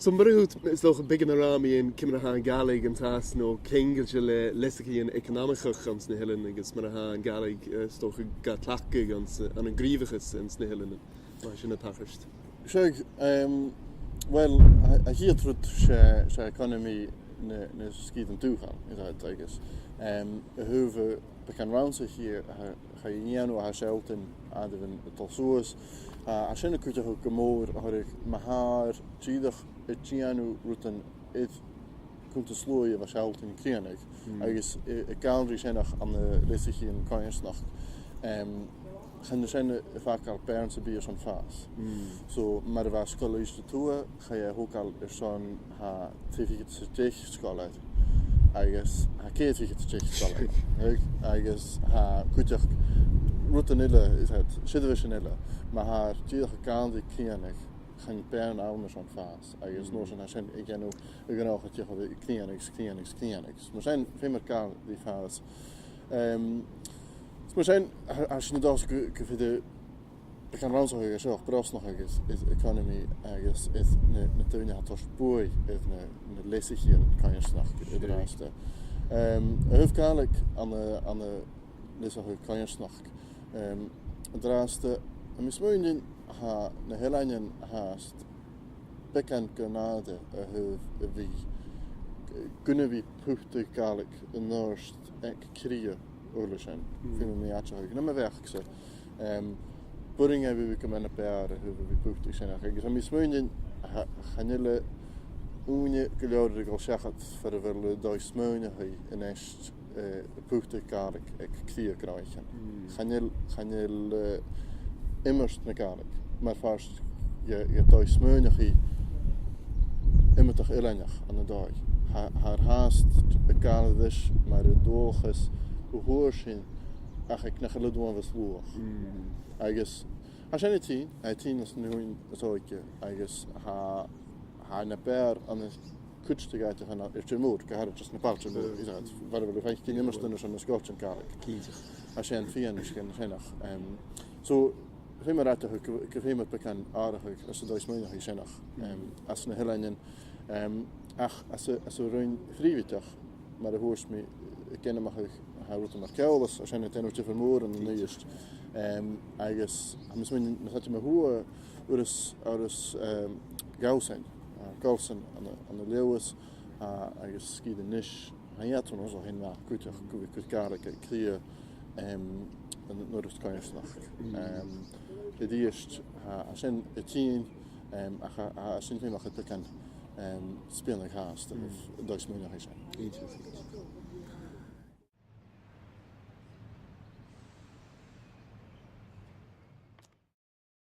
Sombrut is toch een beetje rami in Kimrahan Galig en taas no Kengelje lessige in economische gans ne helen is Marahan Galig is toch gatlakke gans aan een grieviges en snellen. Maar je net hachst. Zeg, well, hier trut she economy ne skieten toe gaan, is het eigenlijk. Hoeveel bekend round zich hier ga je niet aan haar zelten ademen tot zoals als je een keertje ook moor had ik maar tijdig het Gianu routen het komt te slooien was zelten krijgen ik eigenlijk kalendrie zijn nog aan de listige in kanjesnacht gaan er zijn vaak al parents bij zo'n fase zo maar waar school is te toe ga je ook al zo'n ha tv school uit eigenlijk ha keertje school uit eigenlijk ha goed routinelle is het situationele maar haar tijdige kalendrie krijgen ik gaan per nou zo'n fase eigenlijk nog zo'n zijn ik nog het je gewoon clinics maar zijn veel meer kaal die fase maar zijn als je dat de kan round zo zeggen zo pros nog is economy is natuurlijk had als boy is een lesje hier kan je snakken de laatste hoofdkalig aan de lesje kan je snakken de laatste misschien ha een hele haast bekend Canada wie kunnen we puhte kalig een noord creëren oorlogen vinden we niet zo goed maar weg ze pudding hebben we kunnen paar hebben we puhte zijn eigenlijk misschien gaan Unie geloofde ik zeggen voor de Duitsmannen in echt puhte kalig ik creëer krijgen gaan je immers mechanic maar vast je Duitsmannen immer toch ellenig aan de dag haar haast bekalen dus maar de doel is hoe zien eigenlijk naar de doen was loog eigenlijk als je het zien is nu een zoietje eigenlijk haar naar per aan de kutstig uit te gaan is je moed ik had het just een paar is het waar we de 15 immers dan zo'n Scotch kalig als je een vier misschien zijn nog zo veel meer uit ik heb met bekend aardig als de Duitsmannen hier zijn nog als een hele als ze ruim vrijwillig maar de hoort me ik ken hem hij wordt maar kelders als je het energie vermoorden en nu is eigenlijk misschien dat je me hoe dus gauw zijn Carlsen aan de Lewis eigenlijk ski de niche hij had toen zo heen naar goed creëren en nodig kan je snakken die is als een team als je nog het bekend spelen haast of Duitsmannen zijn.